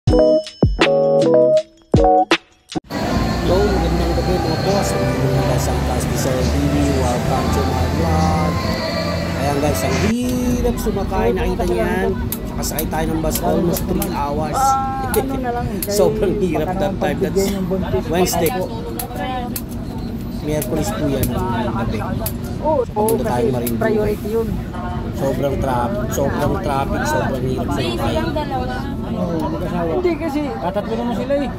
Yo, magandang gabi mga boss. Magandang guys ang Caspi Sir TV. Welcome to my vlog. Ayan guys, ang hirap sumakay. Nakita niyo yan. Nakasakay tayo ng bus almost 3 hours. Sobrang hirap that time. That's Wednesday po. Miyerkules po yan ng gabi. Papunta tayo Marinduque. Priority yun. Sobrang traffic, sobrang hirap sumakay. Hindi kasi tatatlo naman sila eh.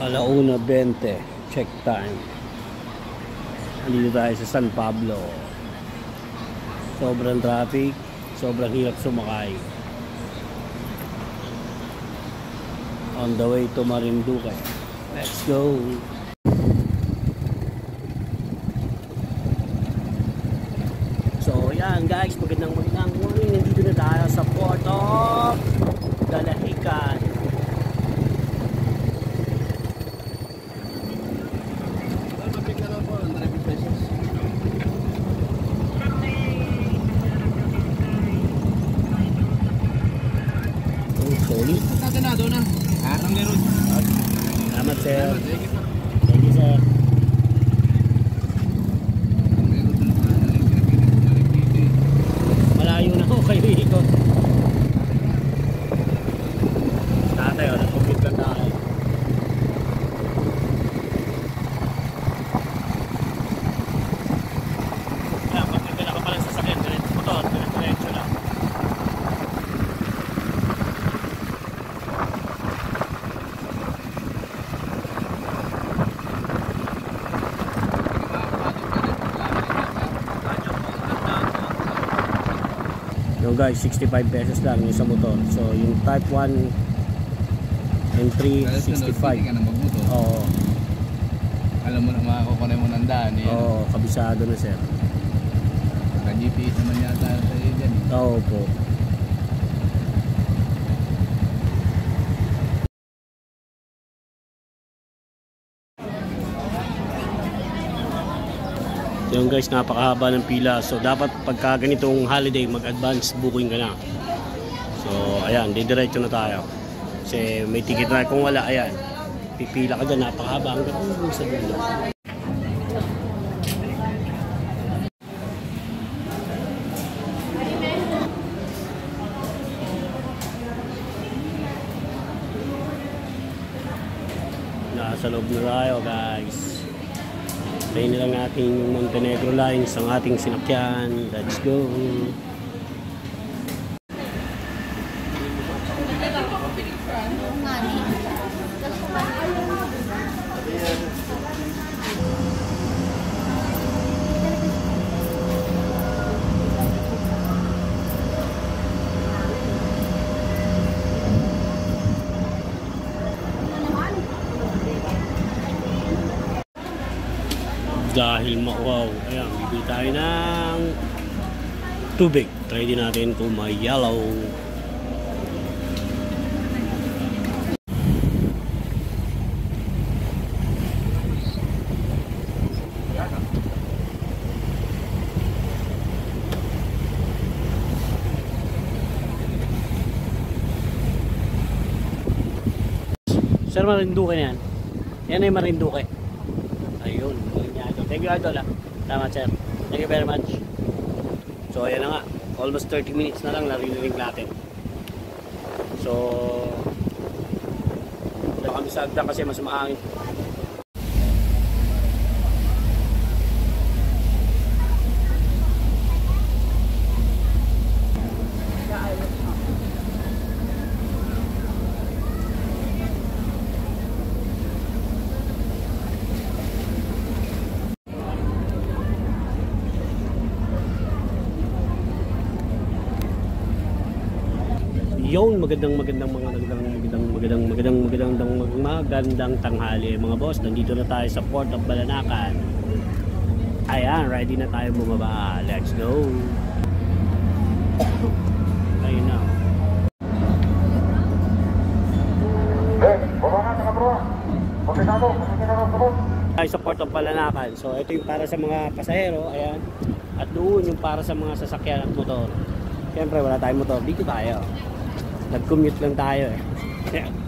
Alauna 20, check time. Dito tayo sa San Pablo. Sobrang traffic, sobrang hirap sumakay. On the way to Marinduque. Let's go! So yan guys, magandang morning. Nandito na tayo sa Port of Dalahican. Sorry. Salamat sir. Thank you sir. Malayo na ako kayo ikot. Tatay o, nag-compute lang tayo. Kaya pag nagdala ka pala sa sakyan, motor, diretso lang. Yung guys, 65 pesos lang yung sa motor. So yung type 1 and 3, 65. Oo. Alam mo na makakukunin mo ng daan eh. Oo, kabisado na sir. Naka-GPS naman yata sa iyo dyan. Oo po. Yung guys, napakahaba ng pila. So dapat pagka ganitong holiday, mag-advance booking ka na. So ayan, didiretso na tayo. Kasi may ticket na, kung wala, ayan, pipila ka dyan, napakahaba hanggang sa dulo. Nasa loob na tayo guys. Tayo na lang natin yung Montenegro Lines ang ating sinakyan. Let's go! Dahil mauwaw, ayan, bibili tayo ng tubig. Try din natin kung may yellow. Sir, Marinduque na yan. Yan ay Marinduque. Ayun. Thank you idol ah. Tama sir. Thank you very much. So ayan na nga. Almost 30 minutes na lang narinig natin. So wala kami sa agdan kasi mas maangin. Yung magandang tanghali mga boss. Nandito na tayo sa Port of Balanacan. Ayan, ready na tayo bumaba. Let's go. Ayun na. Ay, sa Port of Palanacan. So, ito yung para sa mga pasahero. Ayan. At doon yung para sa mga sasakyan at motor. Siyempre, wala tayong motor. Dito tayo. Nag-commute lang tayo eh.